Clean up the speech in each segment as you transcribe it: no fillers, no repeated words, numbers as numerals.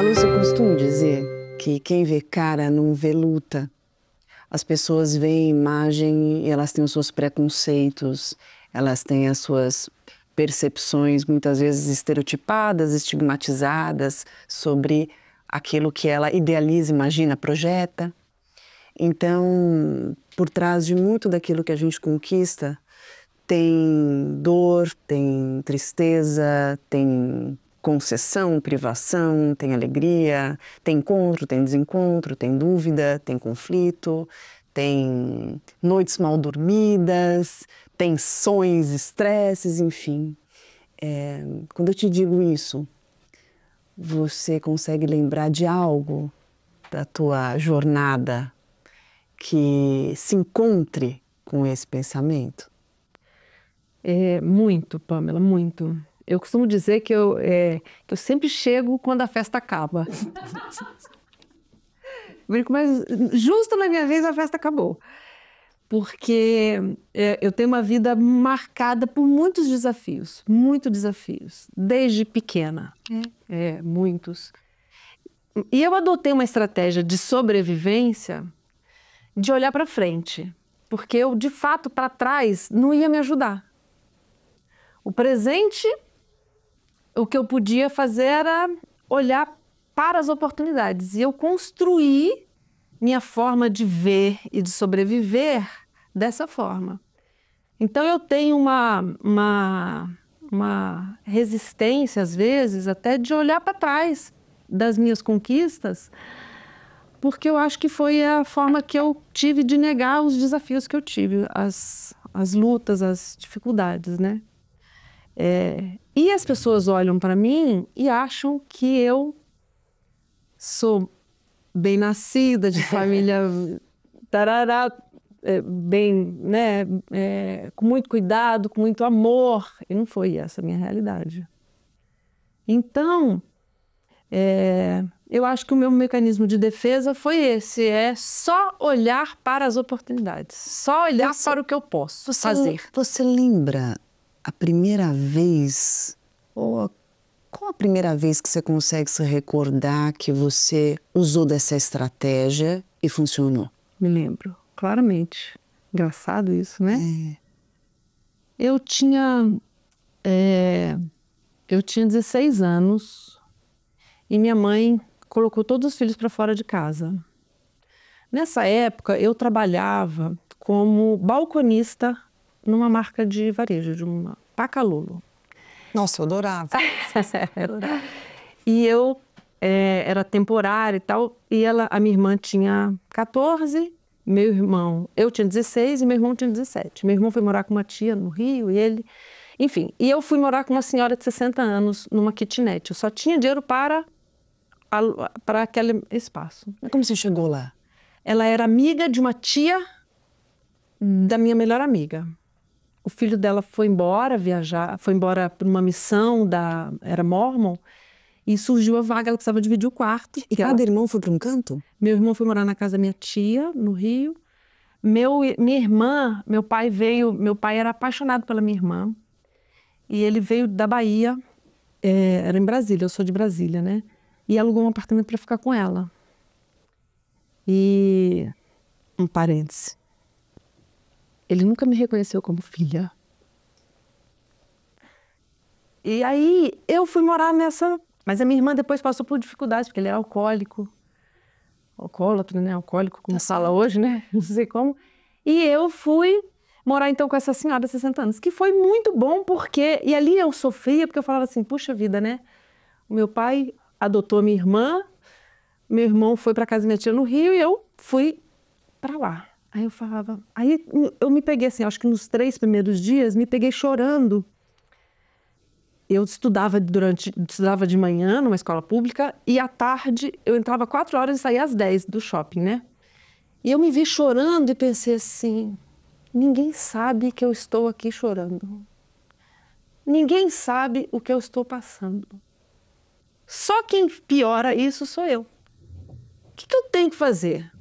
Lúcia, eu costumo dizer que quem vê cara não vê luta. As pessoas veem imagem e elas têm os seus preconceitos, elas têm as suas percepções, muitas vezes estereotipadas, estigmatizadas, sobre aquilo que ela idealiza, imagina, projeta. Então, por trás de muito daquilo que a gente conquista, tem dor, tem tristeza, tem concessão, privação, tem alegria, tem encontro, tem desencontro, tem dúvida, tem conflito, tem noites mal dormidas, tensões, estresses, enfim. Quando eu te digo isso, você consegue lembrar de algo da tua jornada que se encontre com esse pensamento? Muito, Pamela, muito. Eu costumo dizer que eu sempre chego quando a festa acaba. Brinco, mas justo na minha vez a festa acabou. Porque eu tenho uma vida marcada por muitos desafios, desde pequena. Muitos. E eu adotei uma estratégia de sobrevivência de olhar para frente, porque eu, de fato, para trás não ia me ajudar. O presente, o que eu podia fazer era olhar para as oportunidades. E eu construí minha forma de ver e de sobreviver dessa forma. Então eu tenho uma resistência, às vezes, até de olhar para trás das minhas conquistas, porque eu acho que foi a forma que eu tive de negar os desafios que eu tive, as lutas, as dificuldades, né? E as pessoas olham para mim e acham que eu sou bem nascida, de família tarará, bem, né, com muito cuidado, com muito amor. E não foi essa a minha realidade. Então, eu acho que o meu mecanismo de defesa foi esse, só olhar para as oportunidades, só olhar para o que eu posso fazer. Você lembra a primeira vez, ou qual a primeira vez que você consegue se recordar que você usou dessa estratégia e funcionou? Me lembro, claramente. Engraçado isso, né? Eu tinha 16 anos e minha mãe colocou todos os filhos para fora de casa. Nessa época, eu trabalhava como balconista numa marca de varejo, de uma Pacalolo. Nossa, eu adorava. E eu era temporária e tal, e a minha irmã tinha 14, eu tinha 16 e meu irmão tinha 17. Meu irmão foi morar com uma tia no Rio e ele... Enfim, e eu fui morar com uma senhora de 60 anos numa kitnet. Eu só tinha dinheiro para aquele espaço. Como você chegou lá? Ela era amiga de uma tia da minha melhor amiga. O filho dela foi embora viajar, foi embora para uma missão era Mormon, e surgiu a vaga, ela precisava dividir o quarto. E cada irmão foi para um canto? Meu irmão foi morar na casa da minha tia, no Rio. Minha irmã, meu pai era apaixonado pela minha irmã, e ele veio da Bahia, era em Brasília, eu sou de Brasília, né? E alugou um apartamento para ficar com ela. E, um parêntese, ele nunca me reconheceu como filha. E aí eu fui morar nessa... Mas a minha irmã depois passou por dificuldades, porque ele era alcoólatra, né? Alcoólico, como fala hoje, né? Não sei como. E eu fui morar então com essa senhora de 60 anos, que foi muito bom porque... E ali eu sofria, porque eu falava assim, puxa vida, né? O meu pai adotou a minha irmã, meu irmão foi para casa da minha tia no Rio e eu fui para lá. Aí eu falava... Aí eu me peguei assim, acho que nos 3 primeiros dias, me peguei chorando. Eu estudava de manhã numa escola pública e à tarde eu entrava 4 horas e saía às 10 do shopping, né? E eu me vi chorando e pensei assim, ninguém sabe que eu estou aqui chorando. Ninguém sabe o que eu estou passando. Só quem piora isso sou eu. O que eu tenho que fazer?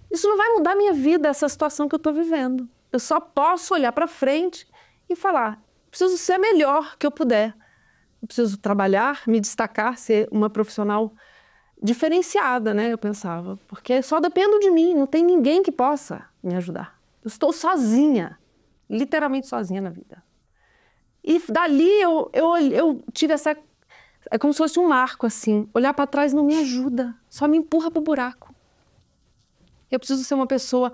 Isso não vai mudar a minha vida, essa situação que eu estou vivendo. Eu só posso olhar para frente e falar, preciso ser a melhor que eu puder. Eu preciso trabalhar, me destacar, ser uma profissional diferenciada, né? Eu pensava, porque só dependo de mim, não tem ninguém que possa me ajudar. Eu estou sozinha, literalmente sozinha na vida. E dali eu tive essa... É como se fosse um marco, assim. Olhar para trás não me ajuda, só me empurra para o buraco. Eu preciso ser uma pessoa,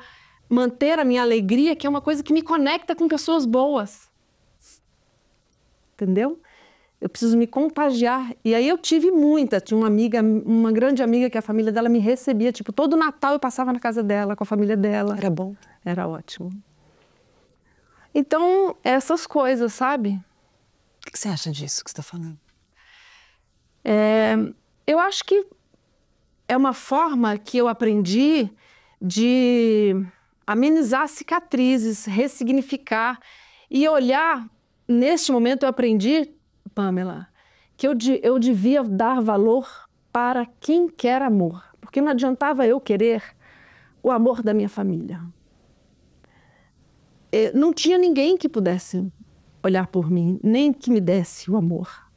manter a minha alegria, que é uma coisa que me conecta com pessoas boas. Entendeu? Eu preciso me contagiar. E aí eu tive tinha uma amiga, uma grande amiga, que a família dela me recebia. Tipo, todo Natal eu passava na casa dela, com a família dela. Era bom. Era ótimo. Então, essas coisas, sabe? O que você acha disso que você está falando? Eu acho que é uma forma que eu aprendi de amenizar cicatrizes, ressignificar e olhar. Neste momento eu aprendi, Pamela, que eu devia dar valor para quem quer amor, porque não adiantava eu querer o amor da minha família. Não tinha ninguém que pudesse olhar por mim, nem que me desse o amor.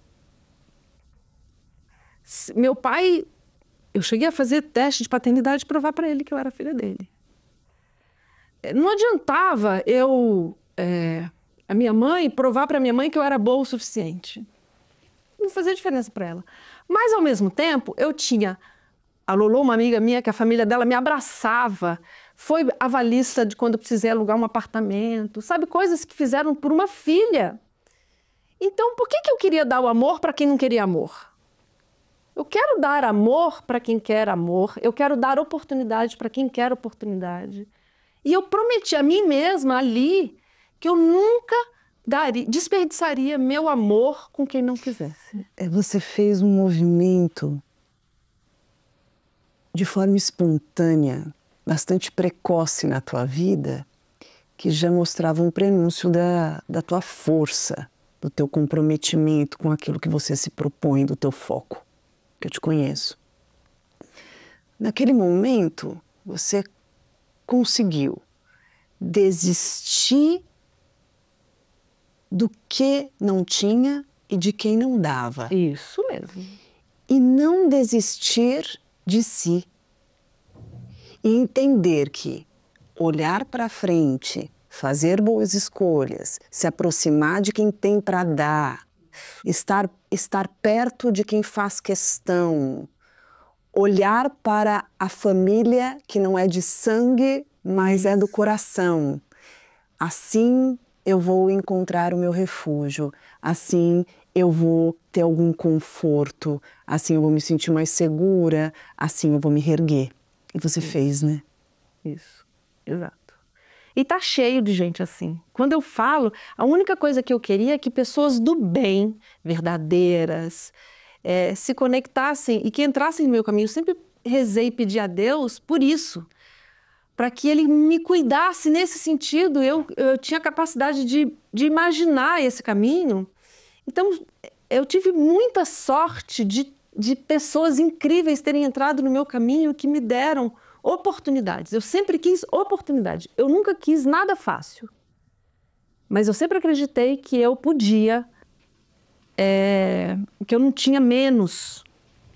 Meu pai, eu cheguei a fazer teste de paternidade e provar para ele que eu era filha dele. Não adiantava a minha mãe, provar para minha mãe que eu era boa o suficiente. Não fazia diferença para ela. Mas, ao mesmo tempo, eu tinha a Lolo, uma amiga minha, que a família dela me abraçava, foi avalista de quando eu precisei alugar um apartamento, sabe? Coisas que fizeram por uma filha. Então, por que eu queria dar o amor para quem não queria amor? Eu quero dar amor para quem quer amor, eu quero dar oportunidade para quem quer oportunidade. E eu prometi a mim mesma ali que eu nunca desperdiçaria meu amor com quem não quisesse. Você fez um movimento de forma espontânea, bastante precoce na tua vida, que já mostrava um prenúncio da tua força, do teu comprometimento com aquilo que você se propõe, do teu foco, que eu te conheço. Naquele momento, você conseguiu desistir do que não tinha e de quem não dava. Isso mesmo. E não desistir de si. E entender que olhar para frente, fazer boas escolhas, se aproximar de quem tem para dar, estar perto de quem faz questão, olhar para a família que não é de sangue, mas é do coração. Assim eu vou encontrar o meu refúgio, assim eu vou ter algum conforto, assim eu vou me sentir mais segura, assim eu vou me reerguer. E você fez, né? Isso, exato. E tá cheio de gente assim. Quando eu falo, a única coisa que eu queria é que pessoas do bem, verdadeiras, se conectassem e que entrassem no meu caminho. Eu sempre rezei e pedi a Deus por isso, para que Ele me cuidasse nesse sentido. Eu tinha a capacidade de imaginar esse caminho. Então, eu tive muita sorte de pessoas incríveis terem entrado no meu caminho que me deram oportunidades. Eu sempre quis oportunidade. Eu nunca quis nada fácil. Mas eu sempre acreditei que eu podia, que eu não tinha menos.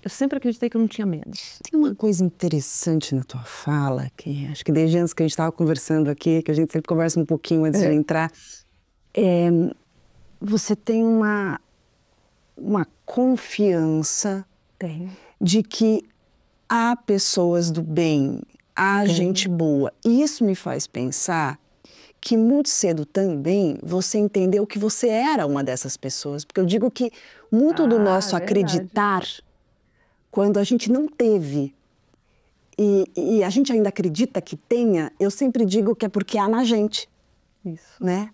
Eu sempre acreditei que eu não tinha menos. Tem uma coisa interessante na tua fala, que acho que desde antes que a gente estava conversando aqui, que a gente sempre conversa um pouquinho antes de entrar, você tem uma confiança de que há pessoas do bem, há gente boa. E isso me faz pensar que muito cedo também você entendeu que você era uma dessas pessoas. Porque eu digo que muito do nosso acreditar, quando a gente não teve, e a gente ainda acredita que tenha, eu sempre digo que é porque há na gente. Isso. Né?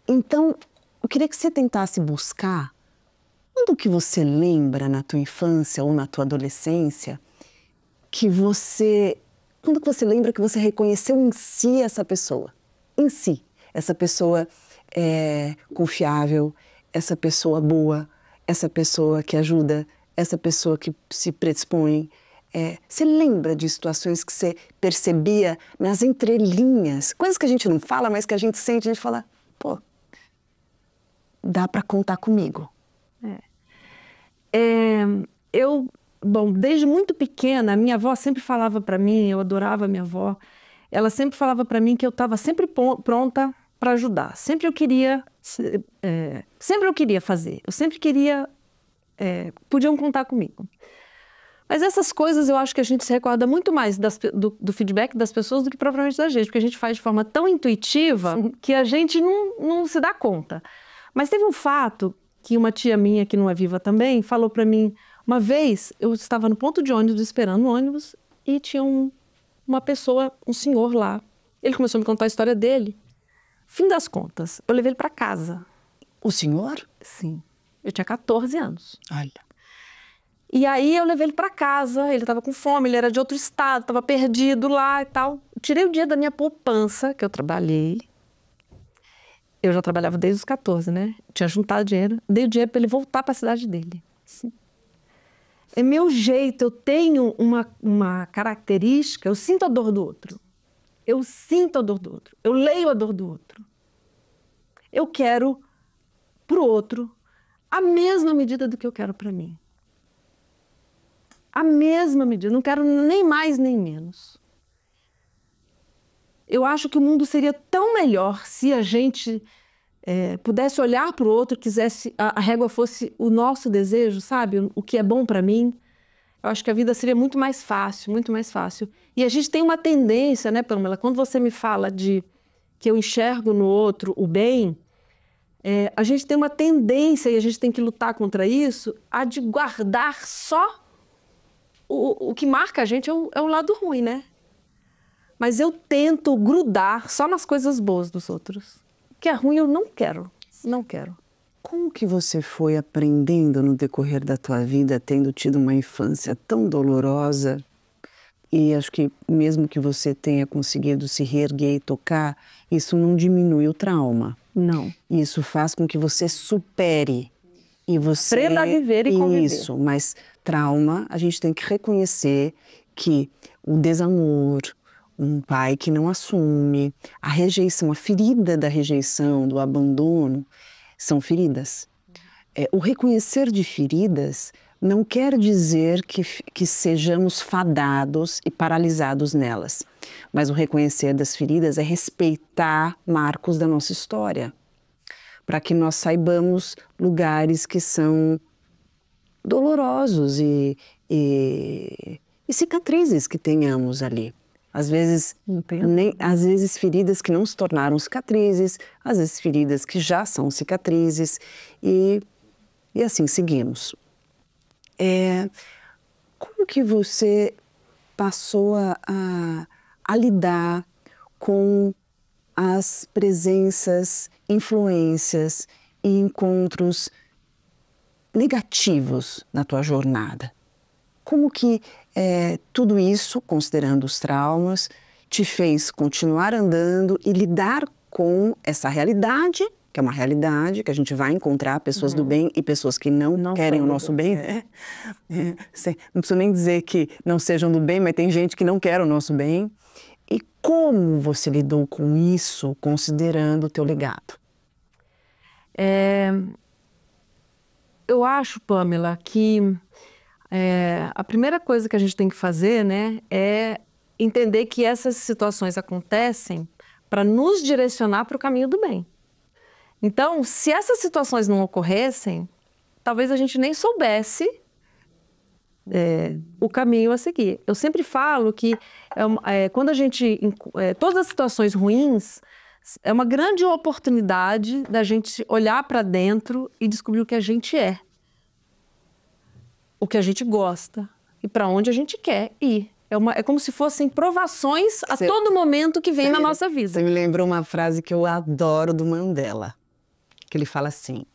Então, eu queria que você tentasse buscar quando que você lembra na tua infância ou na tua adolescência quando que você lembra que você reconheceu em si essa pessoa? Em si. Essa pessoa confiável, essa pessoa boa, essa pessoa que ajuda, essa pessoa que se predispõe. Você lembra de situações que você percebia nas entrelinhas? Coisas que a gente não fala, mas que a gente sente, a gente fala, pô, dá para contar comigo. Bom, desde muito pequena, a minha avó sempre falava para mim, eu adorava a minha avó, ela sempre falava para mim que eu estava sempre pronta para ajudar. Sempre eu queria fazer, eu sempre queria, podiam contar comigo. Mas essas coisas eu acho que a gente se recorda muito mais do feedback das pessoas do que propriamente da gente, porque a gente faz de forma tão intuitiva que a gente não se dá conta. Mas teve um fato que uma tia minha, que não é viva também, falou para mim. Uma vez eu estava no ponto de ônibus esperando o ônibus e tinha uma pessoa, um senhor lá. Ele começou a me contar a história dele. Fim das contas, eu levei ele para casa. O senhor? Sim. Eu tinha 14 anos. Olha. E aí eu levei ele para casa, ele estava com fome, ele era de outro estado, estava perdido lá e tal. Tirei o dia da minha poupança, que eu trabalhei. Eu já trabalhava desde os 14, né? Tinha juntado dinheiro. Dei o dinheiro para ele voltar para a cidade dele. Sim. É meu jeito, eu tenho uma característica, eu sinto a dor do outro. Eu sinto a dor do outro. Eu leio a dor do outro. Eu quero para o outro a mesma medida do que eu quero para mim. A mesma medida, não quero nem mais nem menos. Eu acho que o mundo seria tão melhor se a gente pudesse olhar para o outro, quisesse, a régua fosse o nosso desejo, sabe? O que é bom para mim. Eu acho que a vida seria muito mais fácil, muito mais fácil. E a gente tem uma tendência, né, Pamela? Quando você me fala de que eu enxergo no outro o bem, a gente tem uma tendência, e a gente tem que lutar contra isso, a de guardar só o que marca a gente é o lado ruim, né? Mas eu tento grudar só nas coisas boas dos outros. O que é ruim eu não quero, não quero. Como que você foi aprendendo no decorrer da tua vida, tendo tido uma infância tão dolorosa? E acho que mesmo que você tenha conseguido se reerguer e tocar, isso não diminui o trauma. Não. Isso faz com que você supere. E você... Aprenda a viver e conviver. Isso, mas trauma, a gente tem que reconhecer que o desamor, um pai que não assume, a rejeição, a ferida da rejeição, do abandono, são feridas. O reconhecer de feridas não quer dizer que sejamos fadados e paralisados nelas. Mas o reconhecer das feridas é respeitar marcos da nossa história, para que nós saibamos lugares que são dolorosos e cicatrizes que tenhamos ali. Às vezes, às vezes feridas que não se tornaram cicatrizes, às vezes feridas que já são cicatrizes e assim seguimos. Como que você passou a lidar com as presenças, influências e encontros negativos na tua jornada? Como que tudo isso, considerando os traumas, te fez continuar andando e lidar com essa realidade, que é uma realidade, que a gente vai encontrar pessoas do bem e pessoas que não querem o nosso bem. Não preciso nem dizer que não sejam do bem, mas tem gente que não quer o nosso bem. E como você lidou com isso, considerando o teu legado? Eu acho, Pamela, que a primeira coisa que a gente tem que fazer, né, é entender que essas situações acontecem para nos direcionar para o caminho do bem. Então, se essas situações não ocorressem, talvez a gente nem soubesse o caminho a seguir. Eu sempre falo que quando a gente... todas as situações ruins é uma grande oportunidade da gente olhar para dentro e descobrir o que a gente é. O que a gente gosta e para onde a gente quer ir. É como se fossem provações a todo momento que vem na nossa vida. Você me lembrou uma frase que eu adoro do Mandela, que ele fala assim: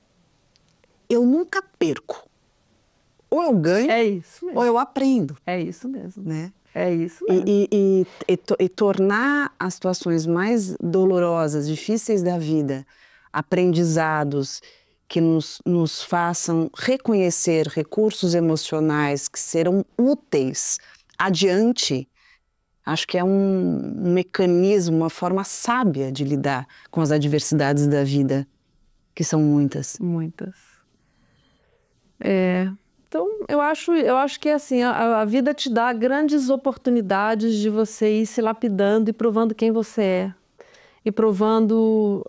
eu nunca perco. Ou eu ganho, isso mesmo. Ou eu aprendo. É isso mesmo. Né? É isso mesmo. E tornar as situações mais dolorosas, difíceis da vida, aprendizados que nos façam reconhecer recursos emocionais que serão úteis adiante, acho que é um mecanismo, uma forma sábia de lidar com as adversidades da vida, que são muitas. Muitas. Então, eu acho que assim, a vida te dá grandes oportunidades de você ir se lapidando e provando quem você é. E provando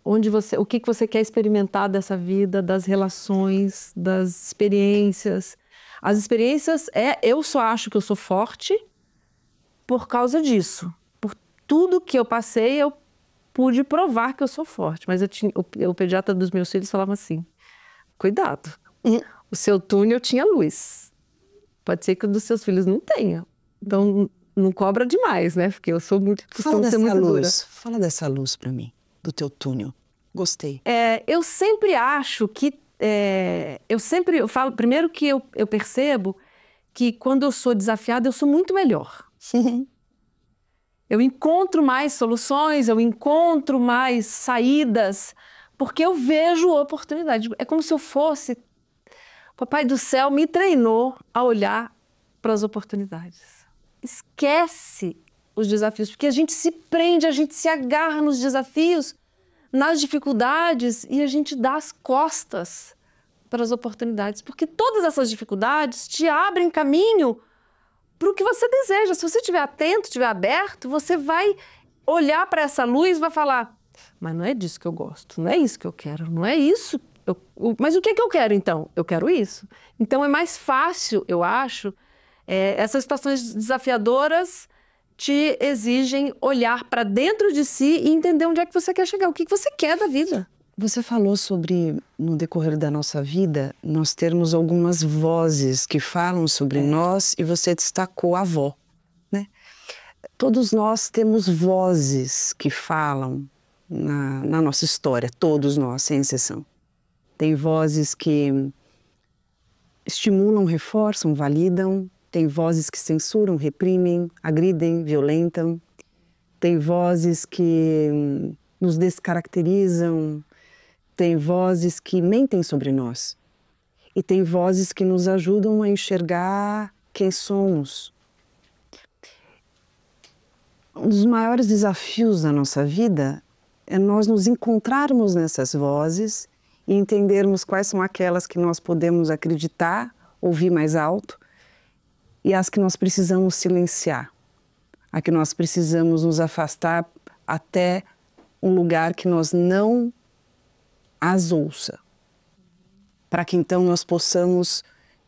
o que você quer experimentar dessa vida, das relações, das experiências. As experiências, eu só acho que eu sou forte por causa disso. Por tudo que eu passei, eu pude provar que eu sou forte. Mas o pediatra dos meus filhos falava assim, cuidado, o seu túnel tinha luz. Pode ser que o dos seus filhos não tenha. Então, não cobra demais, né? Porque eu sou muito... Fala dessa luz. Fala dessa luz para mim, do teu túnel. Gostei. Eu sempre acho que... eu falo... Primeiro que eu percebo que quando eu sou desafiada, eu sou muito melhor. Eu encontro mais soluções, eu encontro mais saídas, porque eu vejo oportunidade. É como se eu fosse... O Papai do Céu me treinou a olhar para as oportunidades. Esquece os desafios, porque a gente se prende, a gente se agarra nos desafios, nas dificuldades, e a gente dá as costas para as oportunidades, porque todas essas dificuldades te abrem caminho para o que você deseja. Se você estiver atento, estiver aberto, você vai olhar para essa luz e vai falar, mas não é disso que eu gosto, não é isso que eu quero, não é isso. Mas o que eu quero então? Eu quero isso. Então é mais fácil, eu acho, essas situações desafiadoras te exigem olhar para dentro de si e entender onde é que você quer chegar, o que você quer da vida. Você falou sobre, no decorrer da nossa vida, nós termos algumas vozes que falam sobre nós, e você destacou a avó, né? Todos nós temos vozes que falam na nossa história, todos nós, sem exceção. Tem vozes que estimulam, reforçam, validam. Tem vozes que censuram, reprimem, agridem, violentam. Tem vozes que nos descaracterizam. Tem vozes que mentem sobre nós. E tem vozes que nos ajudam a enxergar quem somos. Um dos maiores desafios da nossa vida é nós nos encontrarmos nessas vozes e entendermos quais são aquelas que nós podemos acreditar, ouvir mais alto, e as que nós precisamos silenciar, a que nós precisamos nos afastar até um lugar que nós não as ouça, para que então nós possamos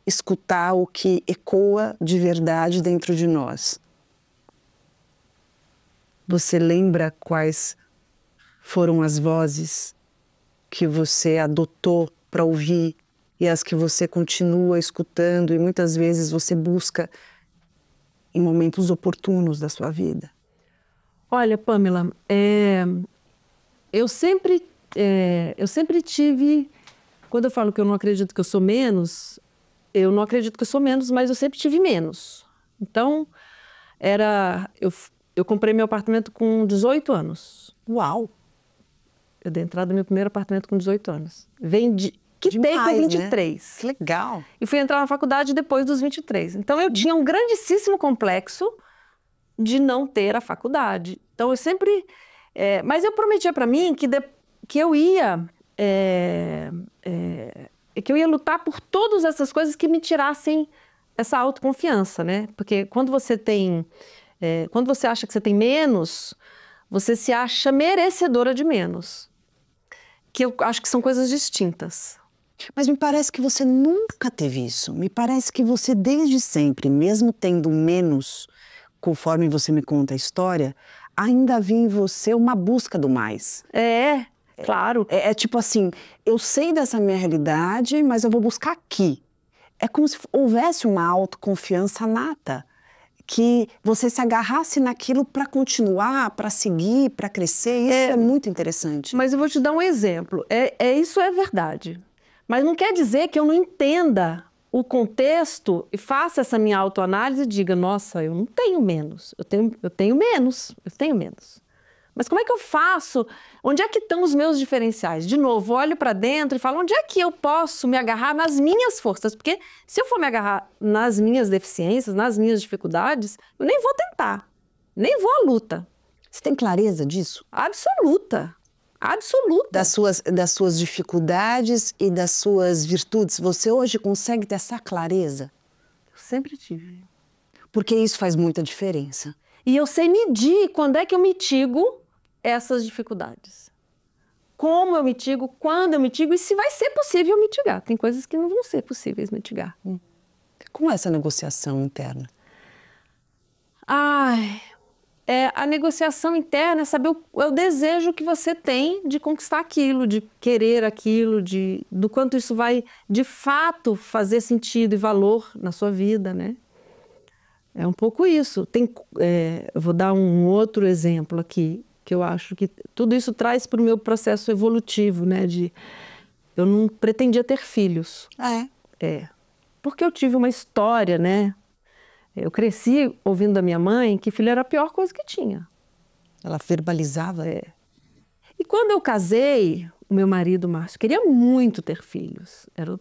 escutar o que ecoa de verdade dentro de nós. Você lembra quais foram as vozes que você adotou para ouvir e as que você continua escutando e muitas vezes você busca em momentos oportunos da sua vida? Olha, Pamela, eu sempre tive, quando eu falo que eu não acredito que eu sou menos, eu não acredito que eu sou menos, mas eu sempre tive menos. Então, eu comprei meu apartamento com 18 anos. Uau! Eu dei entrada no meu primeiro apartamento com 18 anos. Quitei com 23. Né? Que legal! E fui entrar na faculdade depois dos 23. Então, eu tinha um grandíssimo complexo de não ter a faculdade. Então, eu sempre... mas eu prometia para mim que eu ia lutar por todas essas coisas que me tirassem essa autoconfiança, né? Porque quando você acha que você tem menos, você se acha merecedora de menos. Que eu acho que são coisas distintas. Mas me parece que você nunca teve isso. Me parece que você, desde sempre, mesmo tendo menos, conforme você me conta a história, ainda havia em você uma busca do mais. Claro. É tipo assim, eu sei dessa minha realidade, mas eu vou buscar aqui. É como se houvesse uma autoconfiança nata, que você se agarrasse naquilo para continuar, para seguir, para crescer. Isso é muito interessante. Mas eu vou te dar um exemplo. Isso é verdade. Mas não quer dizer que eu não entenda o contexto e faça essa minha autoanálise e diga, nossa, eu não tenho menos. Eu tenho menos. Mas como é que eu faço? Onde é que estão os meus diferenciais? De novo, olho para dentro e falo, onde é que eu posso me agarrar nas minhas forças? Porque se eu for me agarrar nas minhas deficiências, nas minhas dificuldades, eu nem vou tentar, nem vou à luta. Você tem clareza disso? Absoluta. Absoluta. Das suas dificuldades e das suas virtudes. Você hoje consegue ter essa clareza? Eu sempre tive. Porque isso faz muita diferença. E eu sei medir quando é que eu mitigo essas dificuldades. Como eu mitigo, quando eu mitigo e se vai ser possível mitigar. Tem coisas que não vão ser possíveis mitigar. Como é essa negociação interna? A negociação interna é saber o desejo que você tem de conquistar aquilo, de querer aquilo, do quanto isso vai, de fato, fazer sentido e valor na sua vida, né? É um pouco isso. Eu vou dar um outro exemplo aqui, que eu acho que tudo isso traz para o meu processo evolutivo, né? Eu não pretendia ter filhos. Porque eu tive uma história, né? Eu cresci ouvindo da minha mãe que filho era a pior coisa que tinha. Ela verbalizava? E quando eu casei, o meu marido, Márcio, queria muito ter filhos. Ele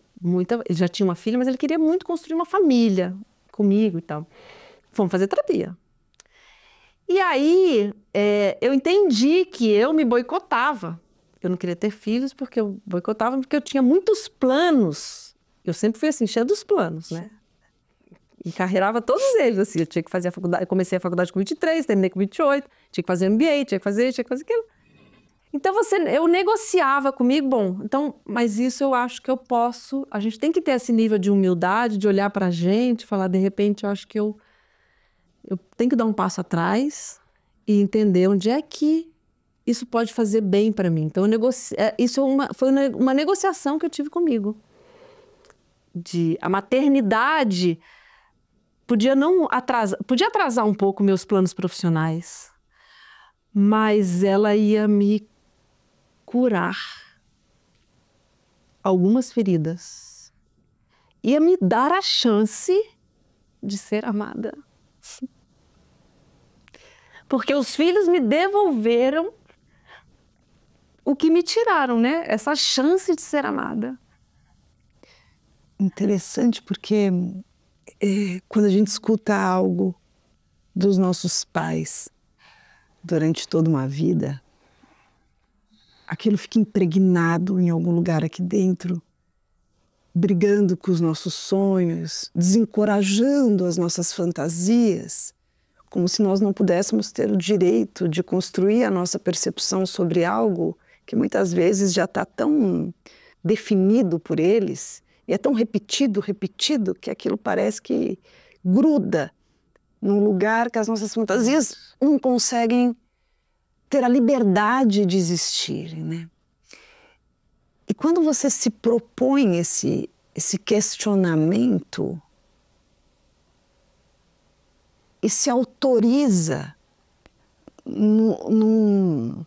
já tinha uma filha, mas ele queria muito construir uma família comigo e tal. Fomos fazer terapia. E aí, eu entendi que eu me boicotava. Eu não queria ter filhos porque eu boicotava, porque eu tinha muitos planos. Eu sempre fui assim, cheia dos planos, né? E carreirava todos eles, assim. Eu tinha que fazer a faculdade, eu comecei a faculdade com 23, terminei com 28, tinha que fazer MBA, tinha que fazer aquilo. Então, eu negociava comigo, mas isso eu acho que eu posso. A gente tem que ter esse nível de humildade, de olhar pra gente, falar, de repente, eu acho que eu tenho que dar um passo atrás e entender onde é que isso pode fazer bem para mim. Então, isso foi uma negociação que eu tive comigo. A maternidade podia atrasar um pouco meus planos profissionais, mas ela ia me curar algumas feridas. Ia me dar a chance de ser amada. Porque os filhos me devolveram o que me tiraram, né? Essa chance de ser amada. Interessante, porque quando a gente escuta algo dos nossos pais durante toda uma vida, aquilo fica impregnado em algum lugar aqui dentro, brigando com os nossos sonhos, desencorajando as nossas fantasias, como se nós não pudéssemos ter o direito de construir a nossa percepção sobre algo que muitas vezes já está tão definido por eles, e é tão repetido, que aquilo parece que gruda num lugar que as nossas fantasias não conseguem ter a liberdade de existir, né? E quando você se propõe esse questionamento e se autoriza num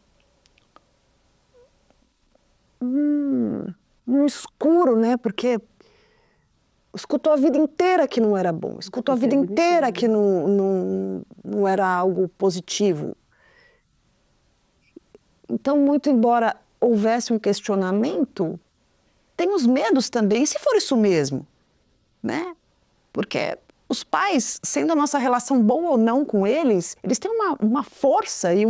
escuro, né? Porque escutou a vida inteira que não era bom, escutou a vida inteira que não era algo positivo. Então, muito embora houvesse um questionamento, tem os medos também, e se for isso mesmo, né? Porque os pais, sendo a nossa relação boa ou não com eles, eles têm uma força e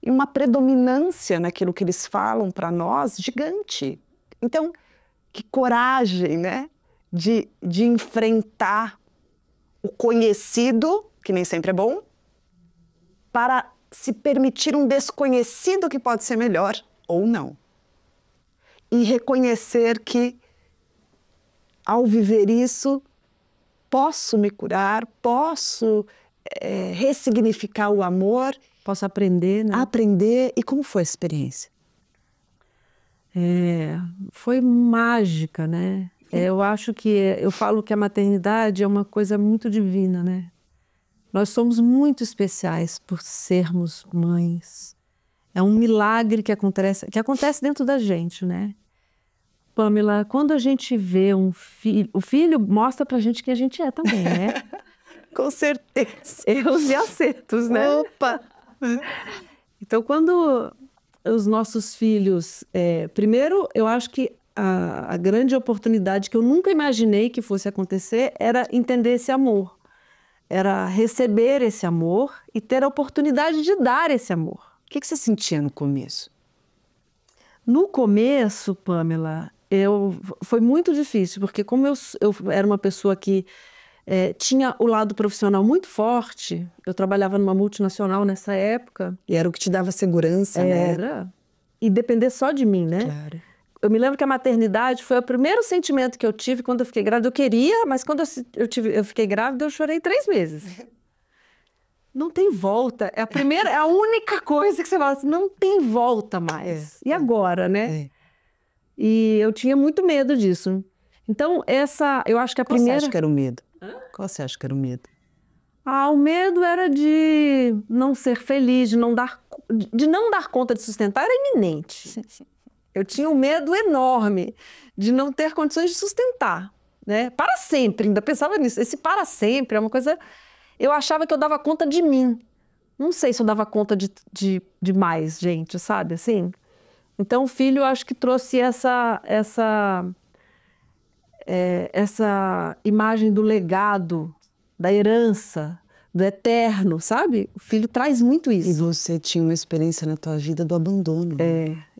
uma predominância naquilo que eles falam para nós gigante. Então, que coragem, né? De enfrentar o conhecido, que nem sempre é bom, para se permitir um desconhecido que pode ser melhor ou não. E reconhecer que, ao viver isso, posso me curar, posso ressignificar o amor. Posso aprender, né? Aprender. E como foi a experiência? Foi mágica, né? Eu acho que, eu falo que a maternidade é uma coisa muito divina, né? Nós somos muito especiais por sermos mães. É um milagre que acontece dentro da gente, né? Pamela, quando a gente vê um filho, o filho mostra pra gente quem a gente é também, né? Com certeza. Erros e acertos, né? Opa! Então, quando os nossos filhos... primeiro, eu acho que a grande oportunidade que eu nunca imaginei que fosse acontecer era entender esse amor. Era receber esse amor e ter a oportunidade de dar esse amor. O que você sentia no começo? No começo, Pamela, foi muito difícil, porque como eu era uma pessoa que tinha o lado profissional muito forte, eu trabalhava numa multinacional nessa época. E era o que te dava segurança, né? Era. E depender só de mim, né? Claro. Eu me lembro que a maternidade foi o primeiro sentimento que eu tive quando eu fiquei grávida. Eu queria, mas quando eu fiquei grávida, eu chorei 3 meses. Não tem volta. É a única coisa que você fala assim, não tem volta mais. E agora, né? E eu tinha muito medo disso. Então, eu acho que a Qual primeira... você acha que era o medo? Qual você acha que era o medo? O medo era de não ser feliz, de não dar conta de sustentar, era iminente. Eu tinha um medo enorme de não ter condições de sustentar, né? Para sempre, ainda pensava nisso. Esse para sempre é uma coisa... Eu achava que eu dava conta de mim. Não sei se eu dava conta de mais gente, sabe, assim? Então, o filho, eu acho que trouxe essa imagem do legado, da herança, do eterno, sabe? O filho traz muito isso. E você tinha uma experiência na tua vida do abandono.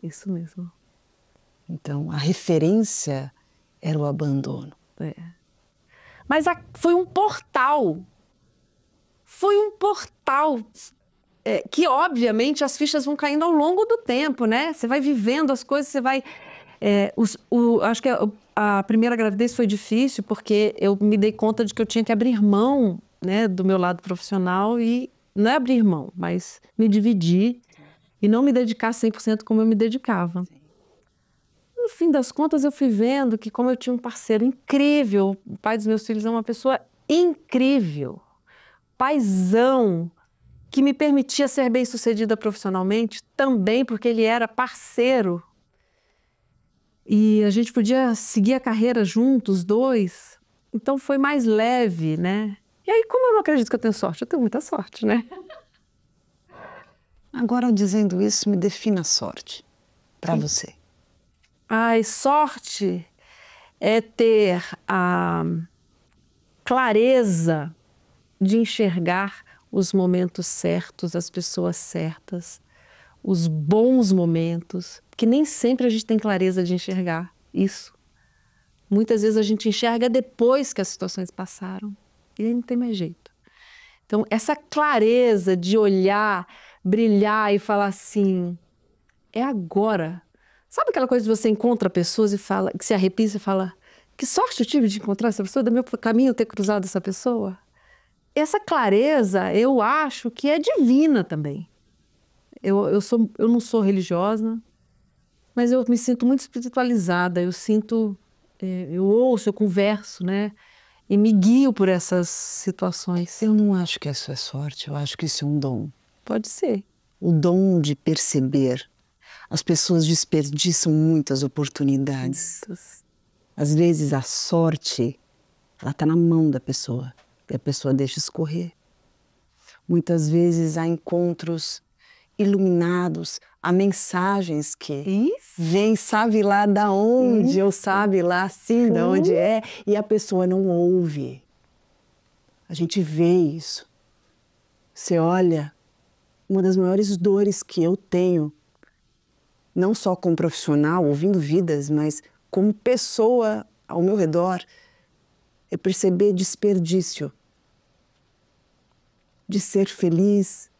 Isso mesmo. Então, a referência era o abandono. Mas foi um portal. Foi um portal que, obviamente, as fichas vão caindo ao longo do tempo, né? Você vai vivendo as coisas, você vai... acho que a primeira gravidez foi difícil porque eu me dei conta de que eu tinha que abrir mão, né, do meu lado profissional e não é abrir mão, mas me dividir e não me dedicar 100% como eu me dedicava. No fim das contas, eu fui vendo que como eu tinha um parceiro incrível, o pai dos meus filhos é uma pessoa incrível, paizão, que me permitia ser bem-sucedida profissionalmente também porque ele era parceiro. E a gente podia seguir a carreira juntos, os dois. Então foi mais leve, né? E aí, como eu não acredito que eu tenho sorte? Eu tenho muita sorte, né? Agora, dizendo isso, me defina a sorte para você. Sorte é ter a clareza de enxergar os momentos certos, as pessoas certas, os bons momentos, porque nem sempre a gente tem clareza de enxergar isso. Muitas vezes a gente enxerga depois que as situações passaram e aí não tem mais jeito. Então, essa clareza de olhar, brilhar e falar assim, é agora. Sabe aquela coisa de você encontra pessoas e fala, que se arrepia e fala, que sorte eu tive de encontrar essa pessoa, do meu caminho ter cruzado essa pessoa? Essa clareza, eu acho que é divina também. Eu não sou religiosa, mas eu me sinto muito espiritualizada, eu ouço, eu converso, né? E me guio por essas situações. Eu não acho que isso é sorte, eu acho que isso é um dom. Pode ser. O dom de perceber. As pessoas desperdiçam muitas oportunidades. Às vezes a sorte, ela está na mão da pessoa e a pessoa deixa escorrer. Muitas vezes há encontros iluminados, há mensagens que vêm, sabe lá da onde, ou sabe lá assim de onde é, e a pessoa não ouve. A gente vê isso. Você olha, uma das maiores dores que eu tenho, não só como profissional, ouvindo vidas, mas como pessoa ao meu redor, é perceber desperdício de ser feliz,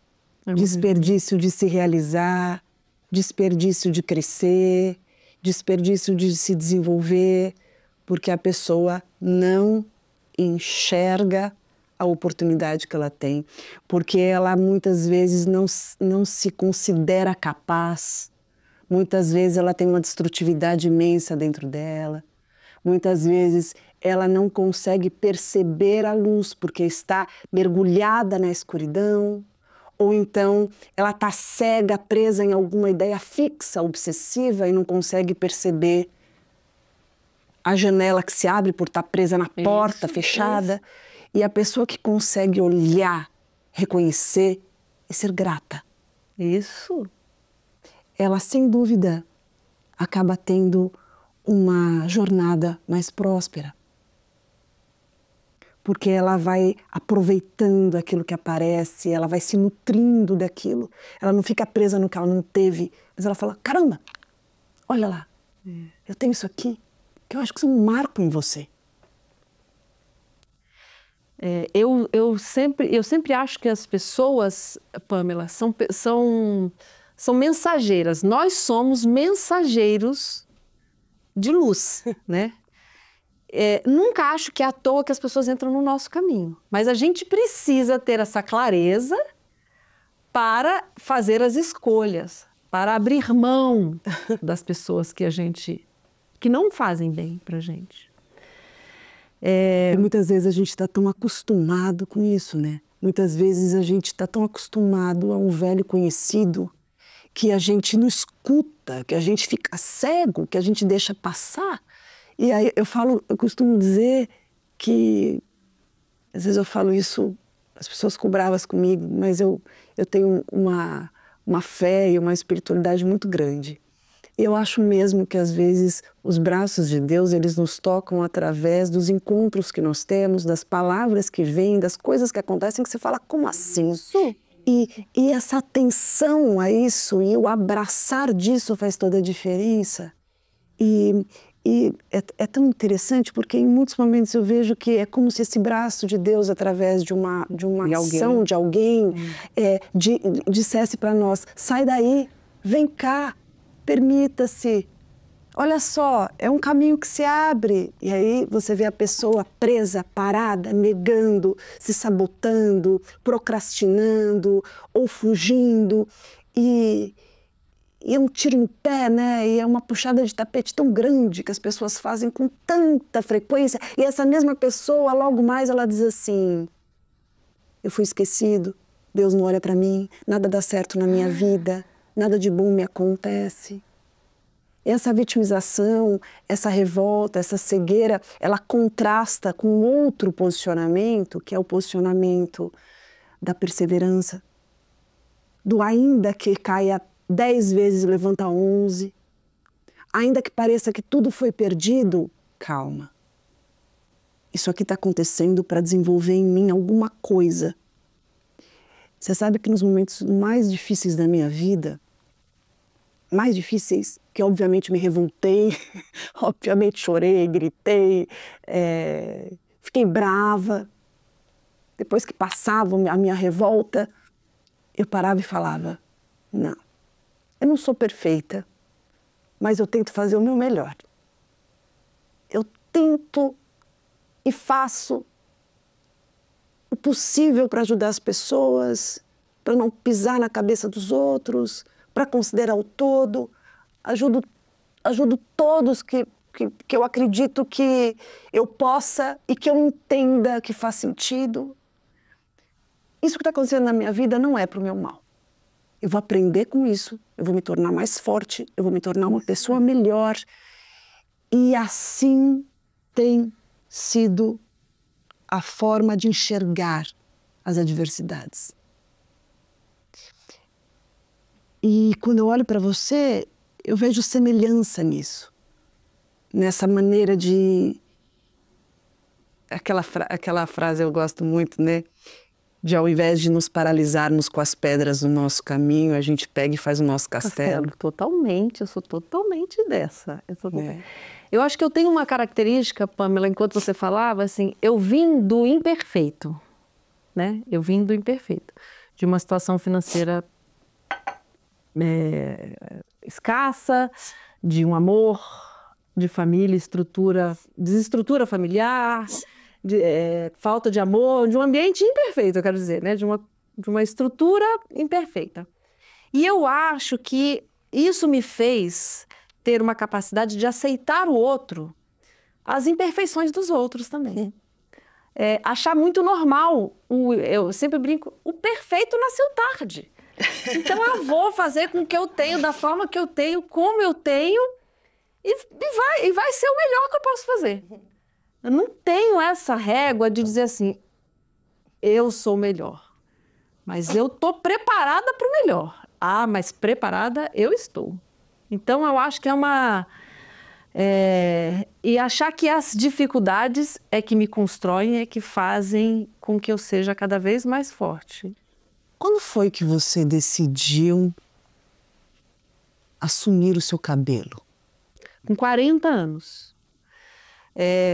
desperdício de se realizar, desperdício de crescer, desperdício de se desenvolver, porque a pessoa não enxerga a oportunidade que ela tem, porque ela muitas vezes não se considera capaz, muitas vezes ela tem uma destrutividade imensa dentro dela, muitas vezes ela não consegue perceber a luz porque está mergulhada na escuridão, ou então ela está cega, presa em alguma ideia fixa, obsessiva e não consegue perceber a janela que se abre por estar presa na porta fechada. E a pessoa que consegue olhar, reconhecer e ser grata. Isso. Ela, sem dúvida, acaba tendo uma jornada mais próspera. Porque ela vai aproveitando aquilo que aparece, ela vai se nutrindo daquilo. Ela não fica presa no que ela não teve, mas ela fala, caramba, olha lá, eu tenho isso aqui, que eu acho que isso é um marco em você. Eu sempre acho que as pessoas, Pamela, são mensageiras. Nós somos mensageiros de luz, né? Nunca acho que é à toa que as pessoas entram no nosso caminho. Mas a gente precisa ter essa clareza para fazer as escolhas, para abrir mão das pessoas que não fazem bem pra gente. E muitas vezes a gente está tão acostumado com isso, né? Muitas vezes a gente está tão acostumado a um velho conhecido que a gente não escuta, que a gente fica cego, que a gente deixa passar. E aí eu costumo dizer que, às vezes eu falo isso, as pessoas ficam bravas comigo, mas eu tenho uma fé e uma espiritualidade muito grande. Eu acho mesmo que, às vezes, os braços de Deus, eles nos tocam através dos encontros que nós temos, das palavras que vêm, das coisas que acontecem, que você fala, como assim? E essa atenção a isso e o abraçar disso faz toda a diferença. E é tão interessante porque em muitos momentos eu vejo que é como se esse braço de Deus, através de uma ação de alguém, dissesse para nós, sai daí, vem cá, permita-se. Olha só, é um caminho que se abre. E aí você vê a pessoa presa, parada, negando, se sabotando, procrastinando ou fugindo. E é um tiro no pé, né? E é uma puxada de tapete tão grande que as pessoas fazem com tanta frequência. E essa mesma pessoa, logo mais, ela diz assim, eu fui esquecido, Deus não olha para mim, nada dá certo na minha vida, nada de bom me acontece. Essa vitimização, essa revolta, essa cegueira, ela contrasta com outro posicionamento, que é o posicionamento da perseverança, do ainda que caia 10 vezes, levanta 11, ainda que pareça que tudo foi perdido, calma. Isso aqui está acontecendo para desenvolver em mim alguma coisa. Você sabe que nos momentos mais difíceis da minha vida, mais difíceis, que obviamente me revoltei, obviamente chorei, gritei, fiquei brava. Depois que passava a minha revolta, eu parava e falava, não, eu não sou perfeita, mas eu tento fazer o meu melhor. Eu tento e faço o possível para ajudar as pessoas, para não pisar na cabeça dos outros, para considerar o todo, ajudo todos que eu acredito que eu possa e que eu entenda que faz sentido. Isso que está acontecendo na minha vida não é para o meu mal. Eu vou aprender com isso, eu vou me tornar mais forte, eu vou me tornar uma pessoa melhor. E assim tem sido a forma de enxergar as adversidades. E quando eu olho para você, eu vejo semelhança nisso. Nessa maneira de... Aquela frase eu gosto muito, né? De ao invés de nos paralisarmos com as pedras do nosso caminho, a gente pega e faz o nosso castelo. Totalmente, eu sou totalmente dessa. Eu acho que eu tenho uma característica, Pamela, enquanto você falava, assim, eu vim do imperfeito, né? Eu vim do imperfeito, de uma situação financeira escassa, de um amor, de família, desestrutura familiar, falta de amor, de um ambiente imperfeito, eu quero dizer, né? De uma estrutura imperfeita. E eu acho que isso me fez ter uma capacidade de aceitar o outro, as imperfeições dos outros também. Achar muito normal, eu sempre brinco, o perfeito nasceu tarde. Então eu vou fazer com o que eu tenho, da forma que eu tenho, como eu tenho, e vai ser o melhor que eu posso fazer. Eu não tenho essa régua de dizer assim, eu sou melhor, mas eu estou preparada para o melhor. Ah, mas preparada eu estou. Então eu acho que e achar que as dificuldades é que me constroem, é que fazem com que eu seja cada vez mais forte. Quando foi que você decidiu assumir o seu cabelo? com 40 anos.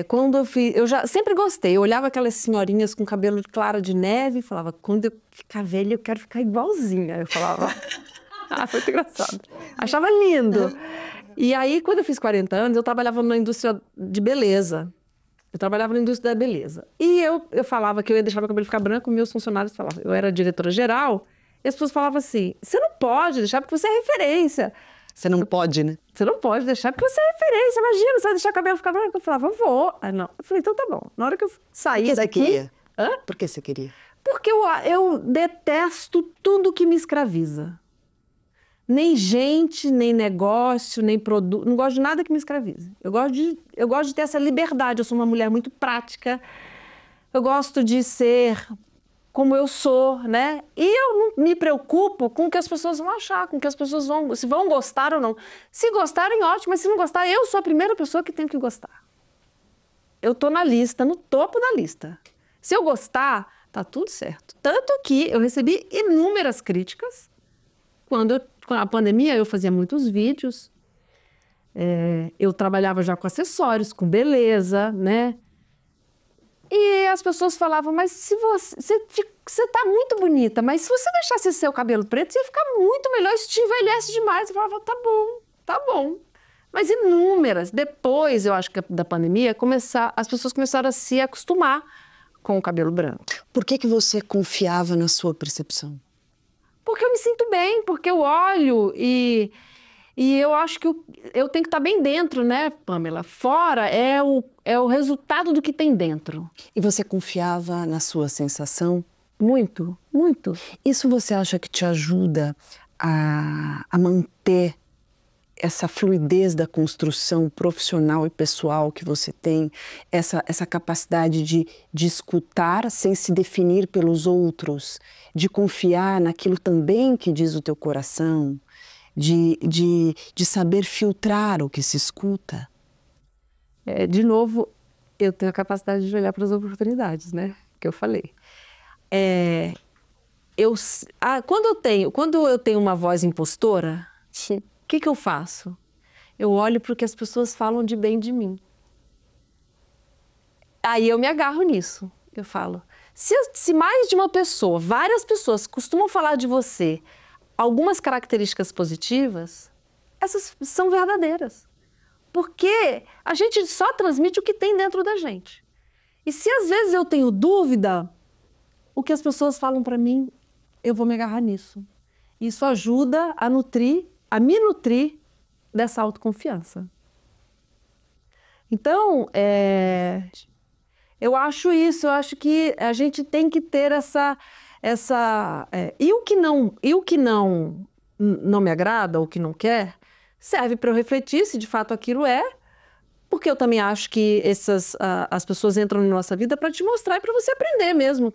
Quando eu já sempre gostei, eu olhava aquelas senhorinhas com cabelo claro de neve e falava, quando eu ficar velha eu quero ficar igualzinha. Eu falava, foi muito engraçado. Achava lindo. E aí, quando eu fiz 40 anos, eu trabalhava na indústria de beleza. Eu trabalhava na indústria da beleza. E eu falava que eu ia deixar meu cabelo ficar branco, meus funcionários falavam, eu era diretora-geral, e as pessoas falavam assim, você não pode deixar porque você é referência. Você não pode, né? Você não pode deixar porque você é referência. Imagina, você vai deixar o cabelo ficar branco. Eu falava, vou. Não. Eu falei, então tá bom. Na hora que eu saí Por que daqui... você queria? Hã? Por que você queria? Porque eu detesto tudo que me escraviza. Nem gente, nem negócio, nem produto. Não gosto de nada que me escravize. Eu gosto de ter essa liberdade. Eu sou uma mulher muito prática. Eu gosto de ser como eu sou, né? E eu não me preocupo com o que as pessoas vão achar, com o que as pessoas se vão gostar ou não. Se gostarem, ótimo, mas se não gostar, eu sou a primeira pessoa que tem que gostar. Eu tô na lista, no topo da lista. Se eu gostar, tá tudo certo. Tanto que eu recebi inúmeras críticas. Quando a pandemia, eu fazia muitos vídeos. Eu trabalhava já com acessórios, com beleza, né? E as pessoas falavam, mas se você tá muito bonita, mas se você deixasse seu cabelo preto, você ia ficar muito melhor, isso te envelhece demais. Eu falava, tá bom, tá bom. Mas inúmeras. Depois, eu acho que da pandemia, as pessoas começaram a se acostumar com o cabelo branco. Por que você confiava na sua percepção? Porque eu me sinto bem, porque eu olho e eu acho que eu tenho que estar bem dentro, né, Pamela? Fora é o resultado do que tem dentro. E você confiava na sua sensação? Muito, muito. Isso você acha que te ajuda a manter essa fluidez da construção profissional e pessoal que você tem? Essa capacidade de escutar sem se definir pelos outros, de confiar naquilo também que diz o teu coração? De saber filtrar o que se escuta? De novo, eu tenho a capacidade de olhar para as oportunidades, né? Que eu falei. Quando eu tenho uma voz impostora, o que eu faço? Eu olho para o que as pessoas falam de bem de mim. Aí eu me agarro nisso. Eu falo, se mais de uma pessoa, várias pessoas costumam falar de você algumas características positivas, essas são verdadeiras. Porque a gente só transmite o que tem dentro da gente. E se às vezes eu tenho dúvida, o que as pessoas falam para mim, eu vou me agarrar nisso. Isso ajuda a me nutrir dessa autoconfiança. Então, eu acho isso, eu acho que a gente tem que ter e o que não me agrada, ou que não quer, serve para eu refletir se de fato aquilo porque eu também acho que as pessoas entram na nossa vida para te mostrar e para você aprender mesmo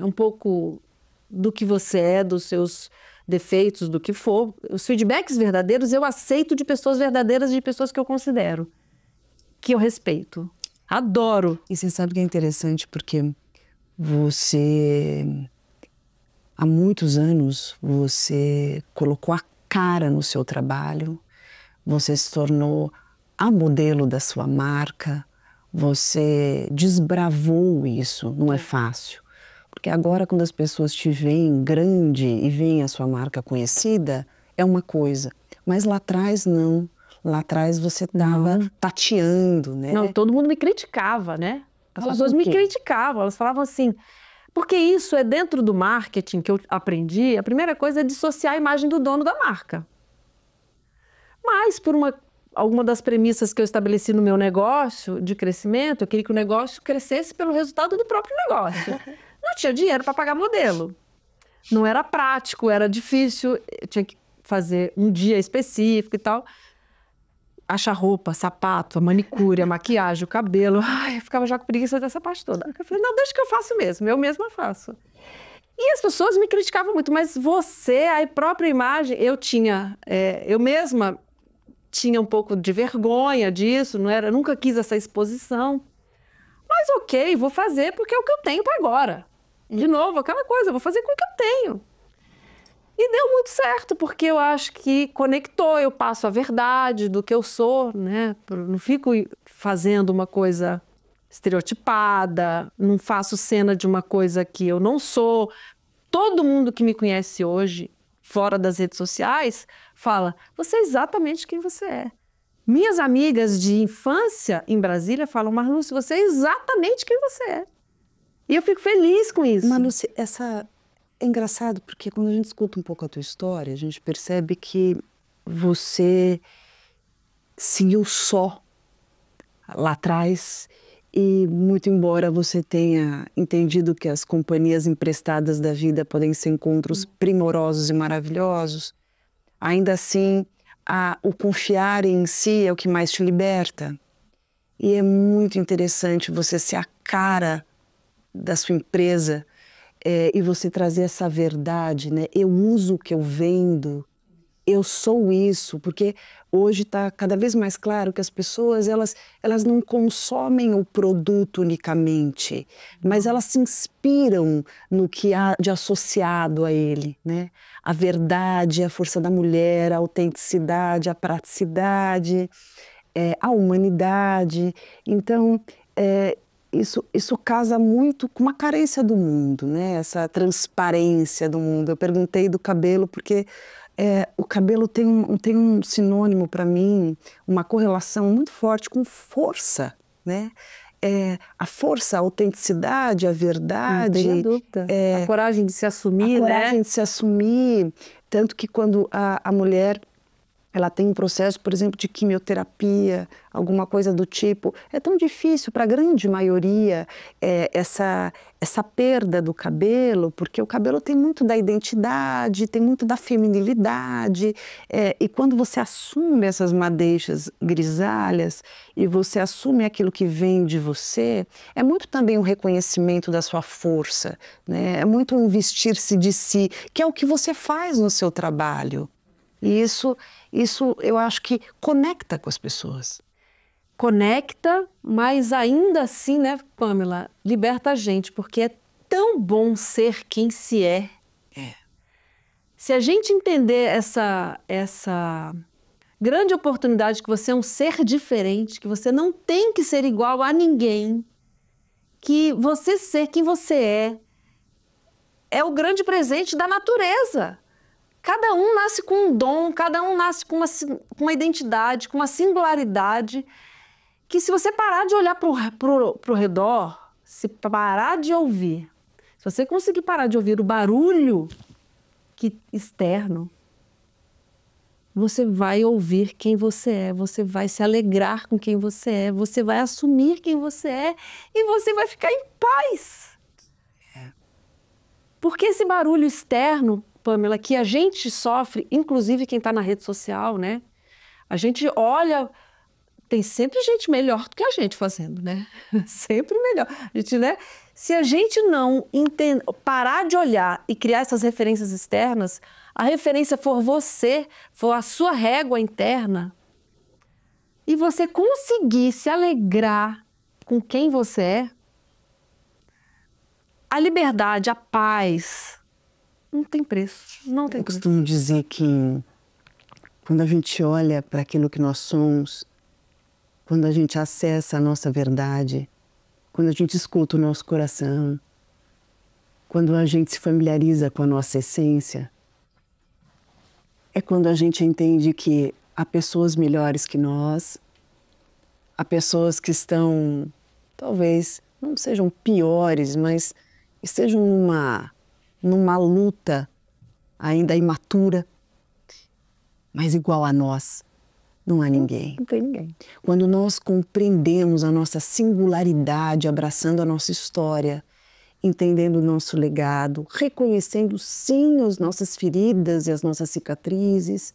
um pouco do que você é, dos seus defeitos, do que for. Os feedbacks verdadeiros eu aceito de pessoas verdadeiras, de pessoas que eu considero, que eu respeito. Adoro. E você sabe que é interessante porque há muitos anos, você colocou a cara no seu trabalho, você se tornou a modelo da sua marca, você desbravou isso, não é fácil. Porque agora, quando as pessoas te veem grande e veem a sua marca conhecida, é uma coisa. Mas lá atrás, não. Lá atrás você estava tateando, né? Não, todo mundo me criticava, né? As pessoas me criticavam, elas falavam assim... Porque isso é dentro do marketing que eu aprendi, a primeira coisa é dissociar a imagem do dono da marca. Mas por alguma das premissas que eu estabeleci no meu negócio de crescimento, eu queria que o negócio crescesse pelo resultado do próprio negócio. Não tinha dinheiro para pagar modelo. Não era prático, era difícil, eu tinha que fazer um dia específico e tal. Achar roupa, sapato, a manicure, a maquiagem, o cabelo. Ai, eu ficava já com preguiça dessa parte toda. Eu falei, não, deixa que eu faço mesmo, eu mesma faço. E as pessoas me criticavam muito, mas a própria imagem, eu mesma tinha um pouco de vergonha disso, nunca quis essa exposição. Mas ok, vou fazer porque é o que eu tenho para agora. De novo, aquela coisa, vou fazer com o que eu tenho. E deu muito certo, porque eu acho que conectou, eu passo a verdade do que eu sou, né? Não fico fazendo uma coisa estereotipada, não faço cena de uma coisa que eu não sou. Todo mundo que me conhece hoje, fora das redes sociais, fala, você é exatamente quem você é. Minhas amigas de infância em Brasília falam, Marluce, você é exatamente quem você é. E eu fico feliz com isso. Marluce, é engraçado, porque quando a gente escuta um pouco a tua história, a gente percebe que você seguiu só lá atrás e, muito embora você tenha entendido que as companhias emprestadas da vida podem ser encontros primorosos e maravilhosos, ainda assim, o confiar em si é o que mais te liberta. E é muito interessante você ser a cara da sua empresa e você trazer essa verdade, né? Eu uso o que eu vendo, eu sou isso, porque hoje está cada vez mais claro que as pessoas elas não consomem o produto unicamente, mas elas se inspiram no que há de associado a ele, né? A verdade, a força da mulher, a autenticidade, a praticidade, a humanidade. Então, isso casa muito com uma carência do mundo, né? Essa transparência do mundo. Eu perguntei do cabelo porque o cabelo tem um sinônimo para mim, uma correlação muito forte com força, né? A força, a autenticidade, a verdade. Não tenho dúvida. A coragem de se assumir, a né? coragem de se assumir. Tanto que quando a mulher ela tem um processo, por exemplo, de quimioterapia, alguma coisa do tipo, é tão difícil para a grande maioria essa perda do cabelo, porque o cabelo tem muito da identidade, tem muito da feminilidade, e quando você assume essas madeixas grisalhas e você assume aquilo que vem de você, é muito também um reconhecimento da sua força, né? É muito um vestir-se de si, que é o que você faz no seu trabalho. E isso eu acho que conecta com as pessoas. Conecta, mas ainda assim, né, Pamela, liberta a gente, porque é tão bom ser quem se é. Se a gente entender essa grande oportunidade que você é um ser diferente, que você não tem que ser igual a ninguém, que você ser quem você é o grande presente da natureza. Cada um nasce com um dom, cada um nasce com uma identidade, com uma singularidade, que se você parar de olhar pro redor, se parar de ouvir, se você conseguir parar de ouvir o barulho externo, você vai ouvir quem você é, você vai se alegrar com quem você vai assumir quem você é e você vai ficar em paz. Porque esse barulho externo, Pamela, que a gente sofre, inclusive quem está na rede social, né? A gente olha, tem sempre gente melhor do que a gente fazendo, né? Sempre melhor. A gente, né? Se a gente não parar de olhar e criar essas referências externas, a referência for você, for a sua régua interna, e você conseguir se alegrar com quem você é, a liberdade, a paz, não tem preço, não tem preço. Eu costumo dizer que quando a gente olha para aquilo que nós somos, quando a gente acessa a nossa verdade, quando a gente escuta o nosso coração, quando a gente se familiariza com a nossa essência, é quando a gente entende que há pessoas melhores que nós, há pessoas que estão, talvez, não sejam piores, mas estejam numa luta ainda imatura, mas igual a nós, não há ninguém. Não tem ninguém. Quando nós compreendemos a nossa singularidade, abraçando a nossa história, entendendo o nosso legado, reconhecendo sim as nossas feridas e as nossas cicatrizes,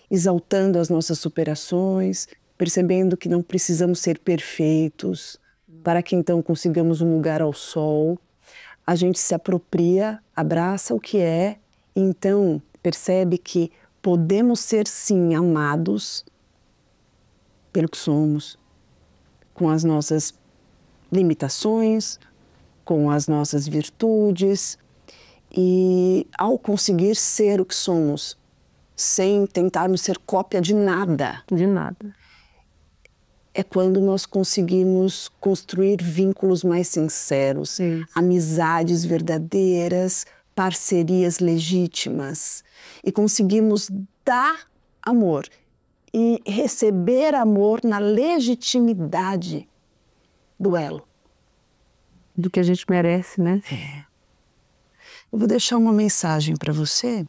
exaltando as nossas superações, percebendo que não precisamos ser perfeitos para que então consigamos um lugar ao sol, a gente se apropria, abraça o que é e então percebe que podemos ser sim amados pelo que somos, com as nossas limitações, com as nossas virtudes E ao conseguir ser o que somos, sem tentarmos ser cópia de nada, é quando nós conseguimos construir vínculos mais sinceros, amizades verdadeiras, parcerias legítimas. E conseguimos dar amor e receber amor na legitimidade do elo. Do que a gente merece, né? Eu vou deixar uma mensagem para você.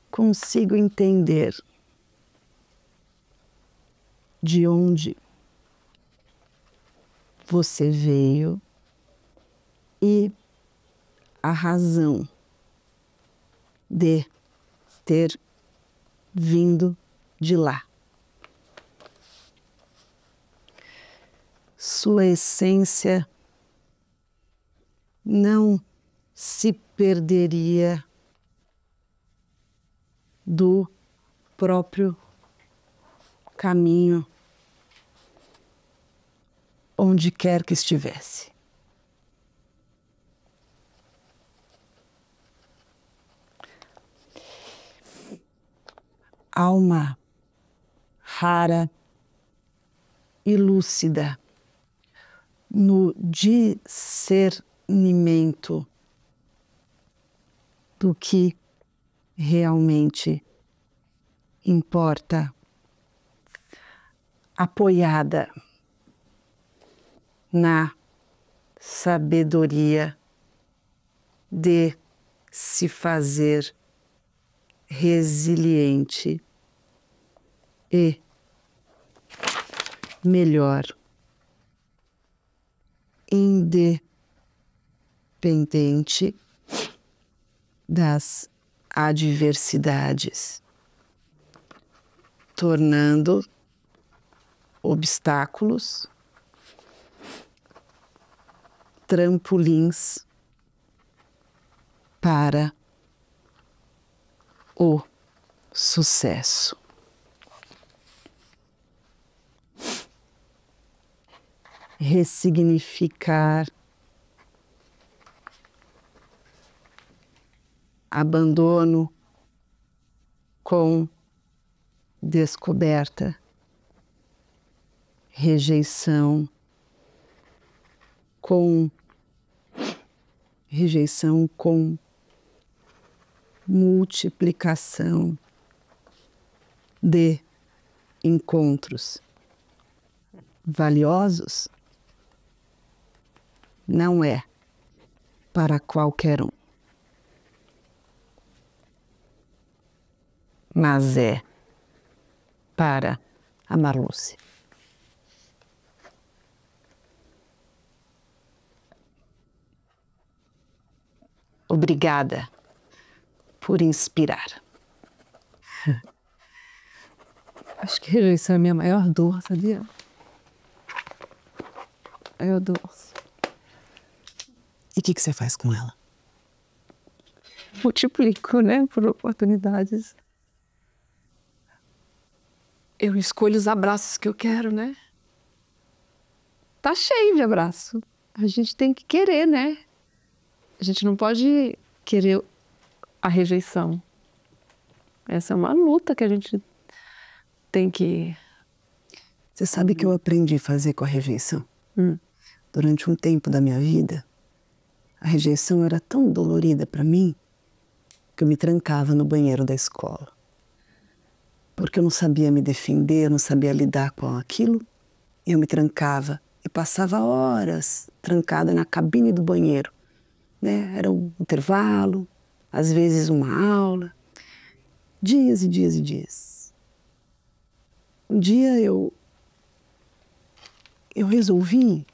Consigo entender de onde você veio e a razão de ter vindo de lá. Sua essência não se perderia do próprio caminho onde quer que estivesse. Alma rara e lúcida no discernimento do que realmente importa, apoiada na sabedoria de se fazer resiliente e melhor, independente das adversidades, tornando obstáculos trampolins para o sucesso. Ressignificar, abandono com descoberta, rejeição com multiplicação de encontros valiosos não é para qualquer um, mas é para a Marluce. Obrigada por inspirar. Acho que rejeição é a minha maior dor, sabia? Maior dor. E o que você faz com ela? Multiplico, né? Por oportunidades. Eu escolho os abraços que eu quero, né? Tá cheio de abraço. A gente tem que querer, né? A gente não pode querer a rejeição. Essa é uma luta que a gente tem que... Você sabe que eu aprendi a fazer com a rejeição? Durante um tempo da minha vida, a rejeição era tão dolorida para mim que eu me trancava no banheiro da escola. Porque eu não sabia me defender, eu não sabia lidar com aquilo. E eu me trancava e passava horas trancada na cabine do banheiro. Né? Era um intervalo, às vezes uma aula. Dias e dias e dias. Um dia eu resolvi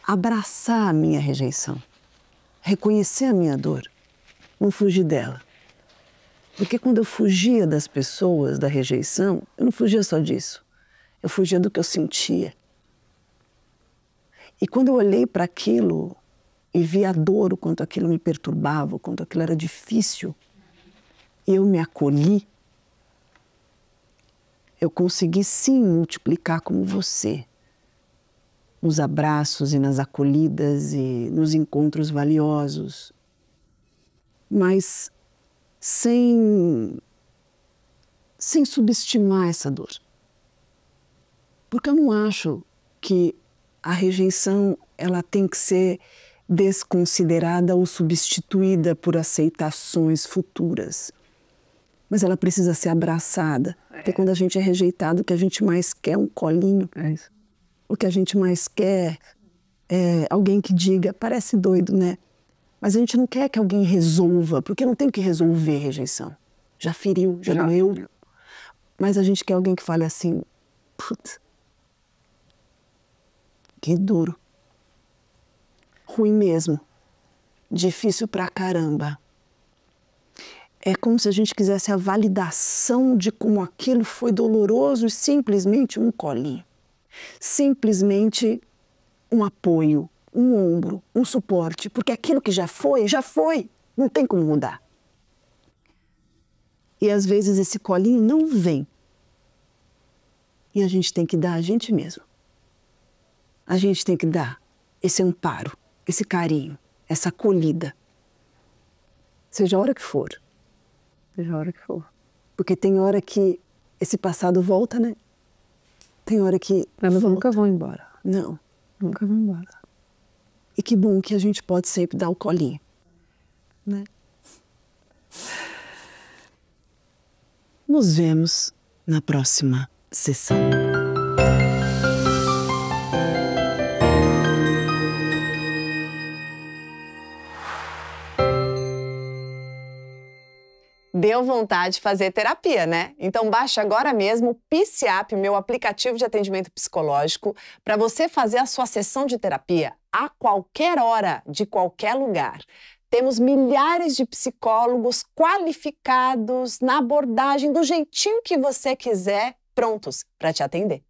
abraçar a minha rejeição, reconhecer a minha dor, não fugir dela. Porque quando eu fugia das pessoas, da rejeição, eu não fugia só disso. Eu fugia do que eu sentia. E quando eu olhei para aquilo e vi a dor, o quanto aquilo me perturbava, o quanto aquilo era difícil, e eu me acolhi, eu consegui sim multiplicar como você, nos abraços e nas acolhidas e nos encontros valiosos, mas sem subestimar essa dor. Porque eu não acho que a rejeição ela tem que ser desconsiderada ou substituída por aceitações futuras. Mas ela precisa ser abraçada. Porque quando a gente é rejeitado, o que a gente mais quer é um colinho. É isso. O que a gente mais quer é alguém que diga, parece doido, né? Mas a gente não quer que alguém resolva, porque não tem que resolver rejeição. Já feriu, já doeu. Mas a gente quer alguém que fale assim, putz, que duro. Ruim mesmo. Difícil pra caramba. É como se a gente quisesse a validação de como aquilo foi doloroso e simplesmente um colinho. Simplesmente um apoio, um ombro, um suporte. Porque aquilo que já foi, não tem como mudar. E às vezes esse colinho não vem. E a gente tem que dar a gente mesmo. A gente tem que dar esse amparo, esse carinho, essa acolhida. Seja a hora que for. Seja a hora que for. Porque tem hora que esse passado volta, né? Tem hora que Elas nunca vão embora. Não. Nunca vão embora. E que bom que a gente pode sempre dar o colinho, né? Nos vemos na próxima sessão. Deu vontade de fazer terapia, né? Então baixe agora mesmo o PCAP, meu aplicativo de atendimento psicológico, para você fazer a sua sessão de terapia a qualquer hora, de qualquer lugar. Temos milhares de psicólogos qualificados na abordagem do jeitinho que você quiser, prontos para te atender.